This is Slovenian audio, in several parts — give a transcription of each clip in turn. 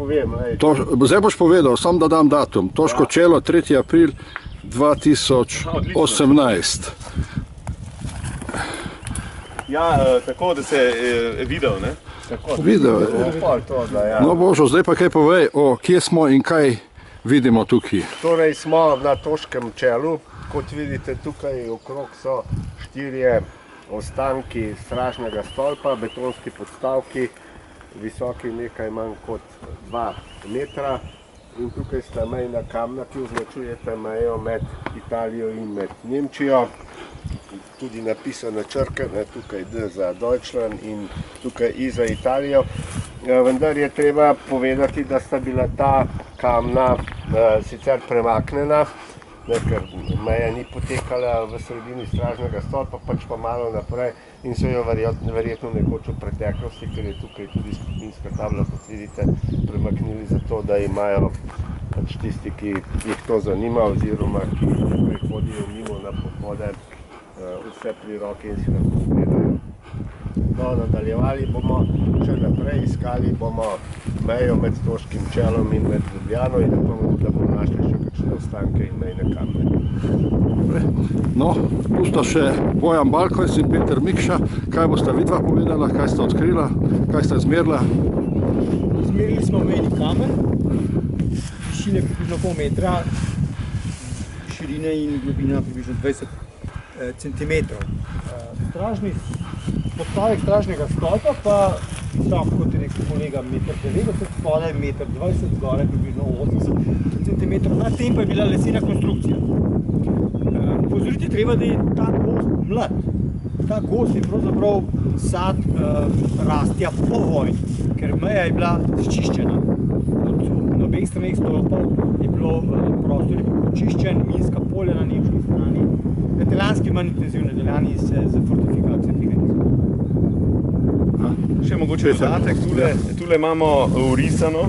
povem. Zdaj boš povedal, sam da dam datum. Toško čelo 3. april 2018. Ja, tako da se je videl, ne? Videl je. No Božo, zdaj pa kaj povej, kje smo in kaj vidimo tukaj. Torej smo na Toškem čelu, kot vidite tukaj okrog so 4 ostanki stražnega stolpa, betonski podstavki, visoki nekaj manj kot 2 metra. In tukaj sta mejna kamna, ki označujete mejo med Italijo in med Nemčijo. Tudi napisane črke, tukaj D za Deutschland in tukaj I za Italijo. Vendar je treba povedati, da sta bila ta kamna sicer premaknjena, ker meja ni potekala v sredini stražnega stolpa, pač pa malo naprej in so jo verjetno nekoč v preteklosti, ker je tukaj tudi spominska tabla, kot vidite, premaknili zato, da imajo pač tisti, ki jih to zanima oziroma ki tukaj hodijo mimo na pohode, vse pri roki in si lahko gledajo. No, nadaljevali bomo še naprej, iskali bomo mejo med Toškim čelom in med Ljubljano in upamo, da bomo našli še kakšne ostanke in mejne kamne. No, tu sta še Bojan Balkovec in Peter Mikša. Kaj bosta vidva povedala, kaj sta odkrila, kaj sta izmerila? Izmerili smo mejni kamen, višine približno pol metra, širine in globina približno 20 centimetrov. Podstavek stražnega stolpa pa visok, kot je rekel kolega, 1,90 m, spodaj 1,20 m, zgoraj približno 80 cm. Na tem pa je bila lesena konstrukcija. Pozoriti treba, da je ta gozd mlad. Ta gozd je pravzaprav sad rastja po vojni, ker meja je bila zčiščena. Na obeh straneh stolpov je bilo prostor očiščen, minska polja na nemški strani. Italijanski manj intenzivni, Italijani se za fortifikacijo tega niso. Še mogoče dodatek, tule imamo vrisano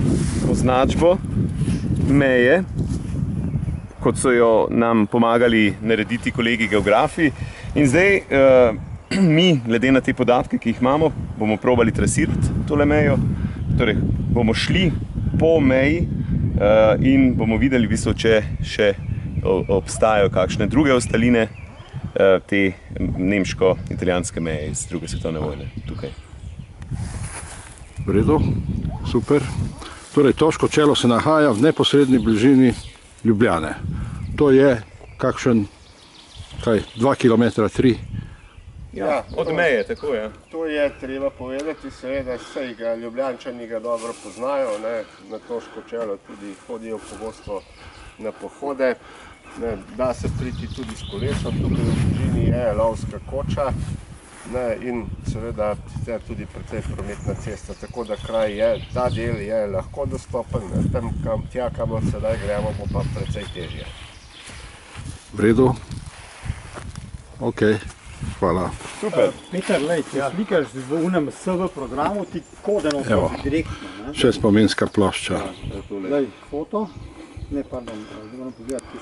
označbo meje, kot so jo nam pomagali narediti kolegi geografi. In zdaj mi, glede na te podatke, ki jih imamo, bomo probali trasirati tole mejo. Torej, bomo šli po meji in bomo videli, v bistvu, če še obstajajo kakšne druge ostaline te nemško-italijanske meje iz druge svetovne vojne tukaj. V redu, super. Torej, Toško čelo se nahaja v neposredni bližini Ljubljane. To je kakšen, 2 km, 3? Ja, od meje, tako je. To je treba povedati, seveda, saj ga Ljubljančani ga dobro poznajo, na Toško čelo tudi hodijo pogosto na pohode. Da se priti tudi s kolesom, tukaj v bližini je lovska koča in seveda sicer tudi precej prometna cesta, tako da kraj je, ta del je lahko dostopen, tja, kamor sedaj gremo, bo pa precej težje. V redu. Ok, hvala. Super. Peter, če slikaš v unem SV programu, ti kodeno direktno. Še spominska plošča. Foto. Ne, pardon, zdaj moram pogledati.